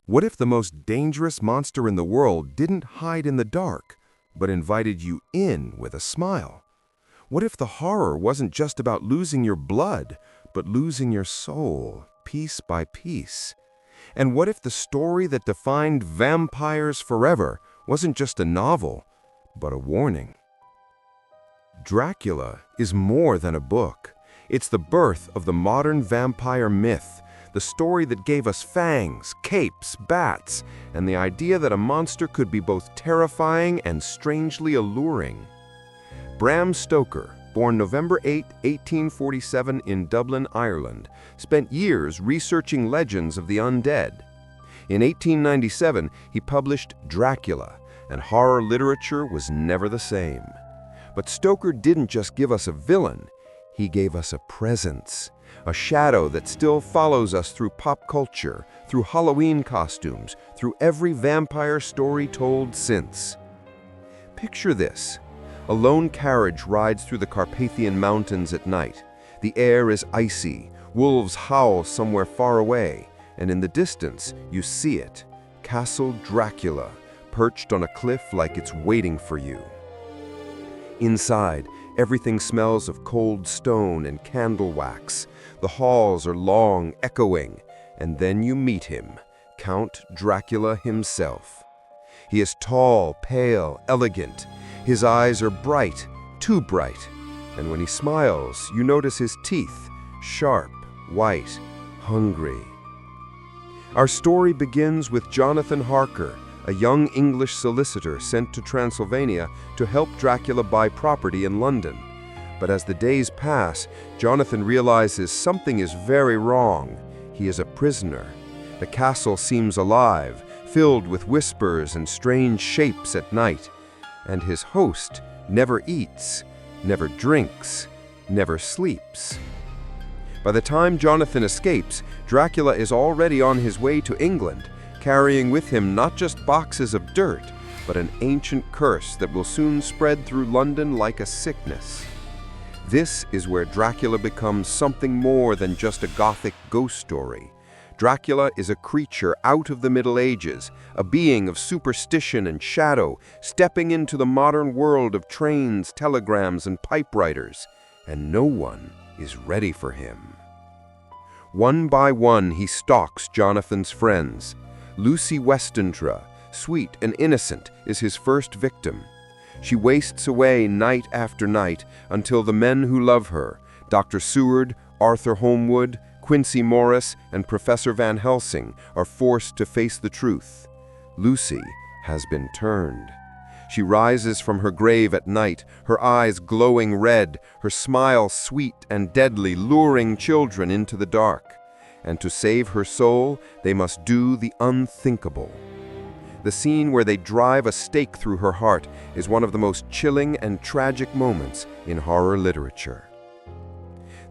What if the most dangerous monster in the world didn't hide in the dark, but invited you in with a smile? What if the horror wasn't just about losing your blood, but losing your soul, piece by piece? And what if the story that defined vampires forever wasn't just a novel, but a warning? Dracula is more than a book. It's the birth of the modern vampire myth, the story that gave us fangs, capes, bats, and the idea that a monster could be both terrifying and strangely alluring. Bram Stoker, born November 8, 1847 in Dublin, Ireland, spent years researching legends of the undead. In 1897, he published Dracula, and horror literature was never the same. But Stoker didn't just give us a villain, he gave us a presence, a shadow that still follows us through pop culture, through Halloween costumes, through every vampire story told since. Picture this. A lone carriage rides through the Carpathian Mountains at night. The air is icy, wolves howl somewhere far away, and in the distance you see it, Castle Dracula, perched on a cliff like it's waiting for you. Inside, everything smells of cold stone and candle wax. The halls are long, echoing, and then you meet him, Count Dracula himself. He is tall, pale, elegant. His eyes are bright, too bright, and when he smiles, you notice his teeth, sharp, white, hungry. Our story begins with Jonathan Harker, a young English solicitor sent to Transylvania to help Dracula buy property in London. But as the days pass, Jonathan realizes something is very wrong. He is a prisoner. The castle seems alive, filled with whispers and strange shapes at night. And his host never eats, never drinks, never sleeps. By the time Jonathan escapes, Dracula is already on his way to England, carrying with him not just boxes of dirt, but an ancient curse that will soon spread through London like a sickness. This is where Dracula becomes something more than just a Gothic ghost story. Dracula is a creature out of the Middle Ages, a being of superstition and shadow, stepping into the modern world of trains, telegrams, and typewriters, and no one is ready for him. One by one, he stalks Jonathan's friends. Lucy Westentra, sweet and innocent, is his first victim. She wastes away night after night until the men who love her, Dr. Seward, Arthur Holmwood, Quincy Morris, and Professor Van Helsing, are forced to face the truth. Lucy has been turned. She rises from her grave at night, her eyes glowing red, her smile sweet and deadly, luring children into the dark. And to save her soul, they must do the unthinkable. The scene where they drive a stake through her heart is one of the most chilling and tragic moments in horror literature.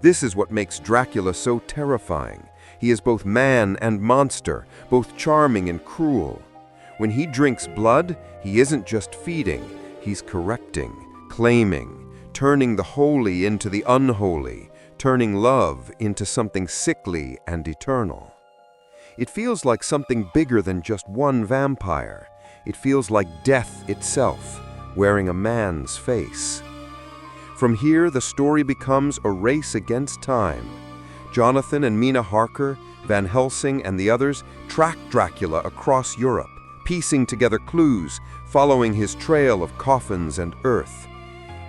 This is what makes Dracula so terrifying. He is both man and monster, both charming and cruel. When he drinks blood, he isn't just feeding, he's correcting, claiming, turning the holy into the unholy, turning love into something sickly and eternal. It feels like something bigger than just one vampire. It feels like death itself, wearing a man's face. From here, the story becomes a race against time. Jonathan and Mina Harker, Van Helsing, and the others track Dracula across Europe, piecing together clues, following his trail of coffins and earth.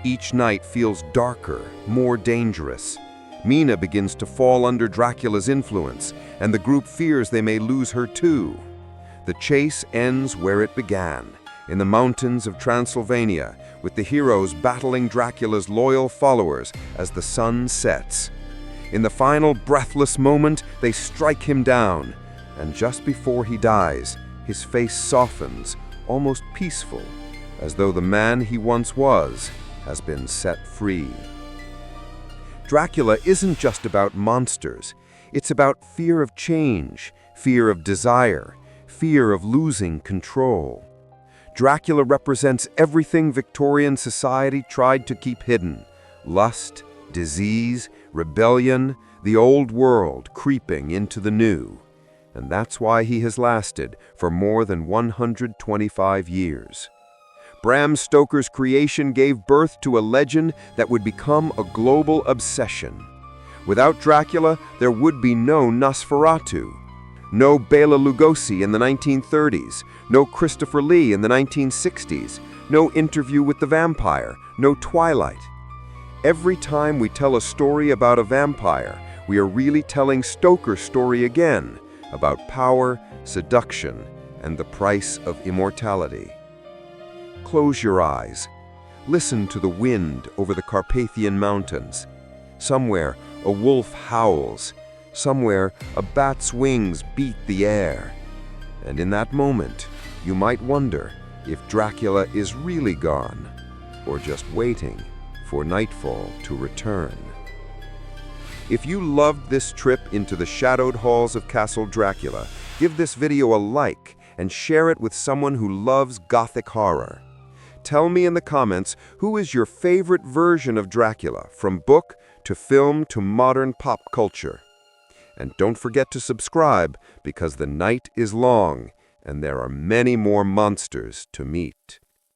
Each night feels darker, more dangerous. Mina begins to fall under Dracula's influence, and the group fears they may lose her too. The chase ends where it began, in the mountains of Transylvania, with the heroes battling Dracula's loyal followers as the sun sets. In the final breathless moment, they strike him down, and just before he dies, his face softens, almost peaceful, as though the man he once was has been set free. Dracula isn't just about monsters. It's about fear of change, fear of desire, fear of losing control. Dracula represents everything Victorian society tried to keep hidden: lust, disease, rebellion, the old world creeping into the new. and that's why he has lasted for more than 125 years. Bram Stoker's creation gave birth to a legend that would become a global obsession. Without Dracula, there would be no Nosferatu, no Bela Lugosi in the 1930s, no Christopher Lee in the 1960s, no Interview with the Vampire, no Twilight. Every time we tell a story about a vampire, we are really telling Stoker's story again, about power, seduction, and the price of immortality. Close your eyes. Listen to the wind over the Carpathian Mountains. Somewhere, a wolf howls. Somewhere, a bat's wings beat the air. And in that moment, you might wonder if Dracula is really gone, or just waiting for nightfall to return. If you loved this trip into the shadowed halls of Castle Dracula, give this video a like and share it with someone who loves Gothic horror. Tell me in the comments who is your favorite version of Dracula, from book to film to modern pop culture. And don't forget to subscribe, because the night is long and there are many more monsters to meet.